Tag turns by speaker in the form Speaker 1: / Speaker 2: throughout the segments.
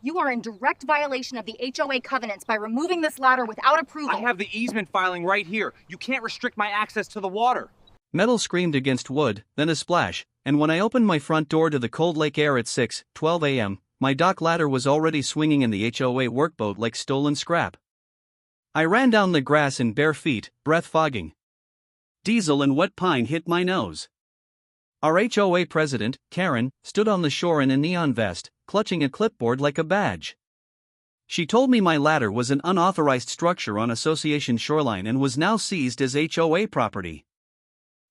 Speaker 1: You are in direct violation of the HOA covenants by removing this ladder without approval.
Speaker 2: I have the easement filing right here. You can't restrict my access to the water.
Speaker 3: Metal screamed against wood, then a splash, and when I opened my front door to the cold lake air at 6:12 a.m., my dock ladder was already swinging in the HOA workboat like stolen scrap. I ran down the grass in bare feet, breath fogging. Diesel and wet pine hit my nose. Our HOA president, Karen, stood on the shore in a neon vest, clutching a clipboard like a badge. She told me my ladder was an unauthorized structure on association shoreline and was now seized as HOA property.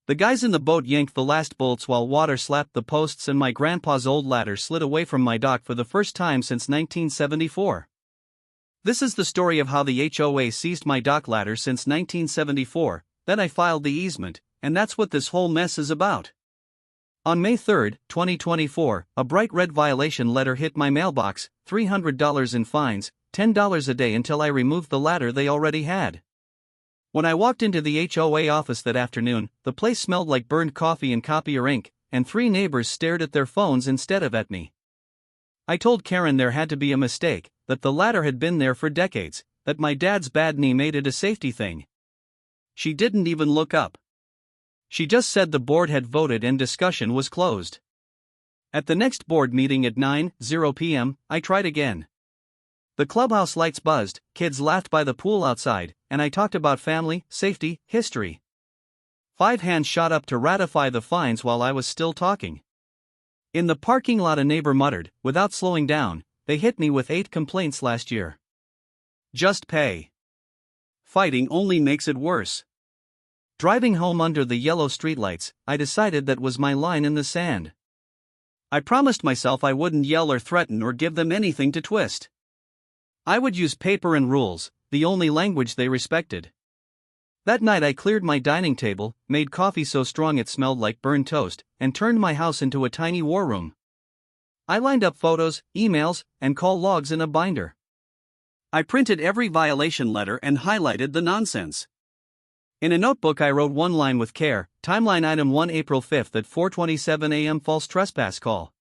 Speaker 3: The guys in the boat yanked the last bolts while water slapped the posts and my grandpa's old ladder slid away from my dock for the first time since 1974. This is the story of how the HOA seized my dock ladder since 1974, then I filed the easement, and that's what this whole mess is about. On May 3, 2024, a bright red violation letter hit my mailbox, $300 in fines, $10 a day until I removed the ladder they already had. When I walked into the HOA office that afternoon, the place smelled like burned coffee and copier ink, and 3 neighbors stared at their phones instead of at me. I told Karen there had to be a mistake, that the ladder had been there for decades, that my dad's bad knee made it a safety thing. She didn't even look up. She just said the board had voted and discussion was closed. At the next board meeting at 9:00 p.m., I tried again. The clubhouse lights buzzed, kids laughed by the pool outside, and I talked about family, safety, history. 5 hands shot up to ratify the fines while I was still talking. In the parking lot, a neighbor muttered, without slowing down, "They hit me with 8 complaints last year. Just pay." Fighting only makes it worse. Driving home under the yellow streetlights, I decided that was my line in the sand. I promised myself I wouldn't yell or threaten or give them anything to twist. I would use paper and rules, the only language they respected. That night I cleared my dining table, made coffee so strong it smelled like burned toast, and turned my house into a tiny war room. I lined up photos, emails, and call logs in a binder. I printed every violation letter and highlighted the nonsense. In a notebook I wrote one line with care, timeline item 1 April 5 at 4:27 a.m. false trespass call.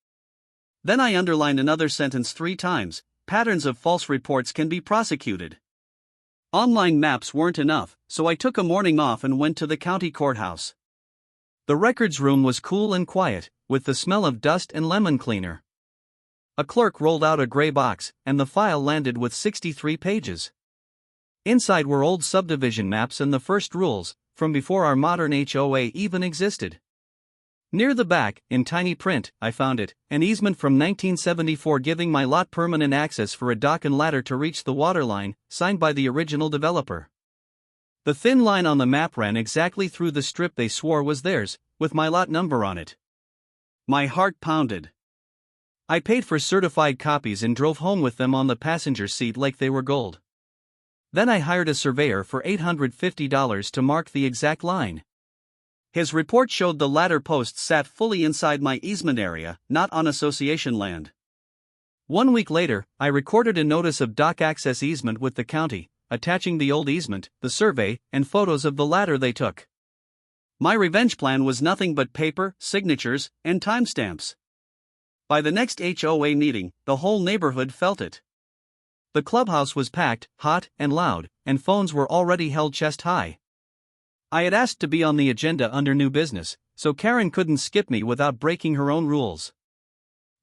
Speaker 3: Then I underlined another sentence 3 times, patterns of false reports can be prosecuted. Online maps weren't enough, so I took a morning off and went to the county courthouse. The records room was cool and quiet, with the smell of dust and lemon cleaner. A clerk rolled out a gray box, and the file landed with 63 pages. Inside were old subdivision maps and the first rules, from before our modern HOA even existed. Near the back, in tiny print, I found it, an easement from 1974 giving my lot permanent access for a dock and ladder to reach the waterline, signed by the original developer. The thin line on the map ran exactly through the strip they swore was theirs, with my lot number on it. My heart pounded. I paid for certified copies and drove home with them on the passenger seat like they were gold. Then I hired a surveyor for $850 to mark the exact line. His report showed the ladder posts sat fully inside my easement area, not on association land. 1 week later, I recorded a notice of dock access easement with the county, attaching the old easement, the survey, and photos of the ladder they took. My revenge plan was nothing but paper, signatures, and timestamps. By the next HOA meeting, the whole neighborhood felt it. The clubhouse was packed, hot, and loud, and phones were already held chest high. I had asked to be on the agenda under new business, so Karen couldn't skip me without breaking her own rules.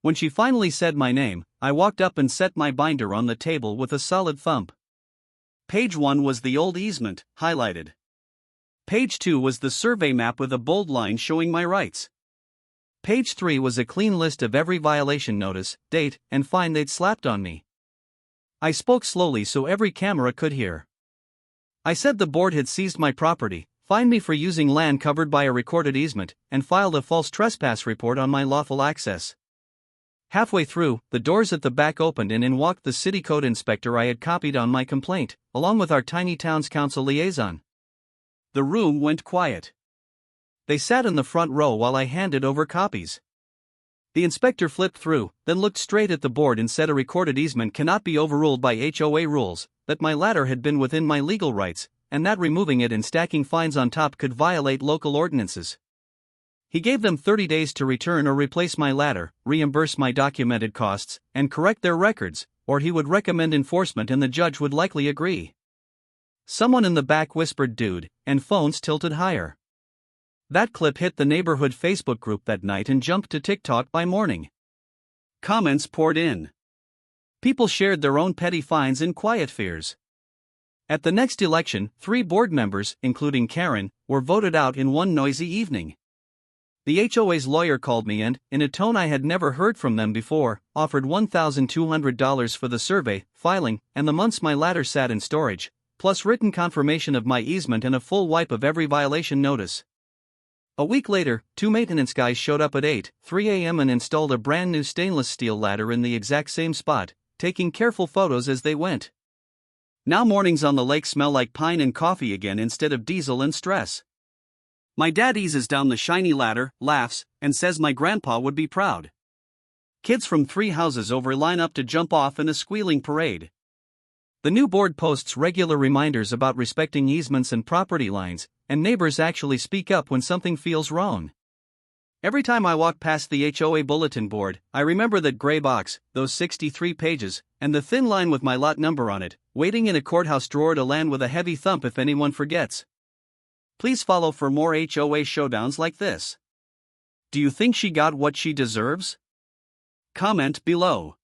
Speaker 3: When she finally said my name, I walked up and set my binder on the table with a solid thump. Page 1 was the old easement, highlighted. Page 2 was the survey map with a bold line showing my rights. Page 3 was a clean list of every violation notice, date, and fine they'd slapped on me. I spoke slowly so every camera could hear. I said the board had seized my property, fined me for using land covered by a recorded easement, and filed a false trespass report on my lawful access. Halfway through, the doors at the back opened and in walked the city code inspector I had copied on my complaint, along with our tiny town's council liaison. The room went quiet. They sat in the front row while I handed over copies. The inspector flipped through, then looked straight at the board and said a recorded easement cannot be overruled by HOA rules, that my ladder had been within my legal rights, and that removing it and stacking fines on top could violate local ordinances. He gave them 30 days to return or replace my ladder, reimburse my documented costs, and correct their records, or he would recommend enforcement and the judge would likely agree. Someone in the back whispered dude, and phones tilted higher. That clip hit the neighborhood Facebook group that night and jumped to TikTok by morning. Comments poured in. People shared their own petty fines and quiet fears. At the next election, 3 board members, including Karen, were voted out in one noisy evening. The HOA's lawyer called me and, in a tone I had never heard from them before, offered $1,200 for the survey, filing, and the months my ladder sat in storage, plus written confirmation of my easement and a full wipe of every violation notice. A week later, 2 maintenance guys showed up at 8:03 a.m. and installed a brand new stainless steel ladder in the exact same spot, taking careful photos as they went. Now mornings on the lake smell like pine and coffee again instead of diesel and stress. My dad eases down the shiny ladder, laughs, and says my grandpa would be proud. Kids from 3 houses over line up to jump off in a squealing parade. The new board posts regular reminders about respecting easements and property lines, and neighbors actually speak up when something feels wrong. Every time I walk past the HOA bulletin board, I remember that gray box, those 63 pages, and the thin line with my lot number on it, waiting in a courthouse drawer to land with a heavy thump if anyone forgets. Please follow for more HOA showdowns like this. Do you think she got what she deserves? Comment below.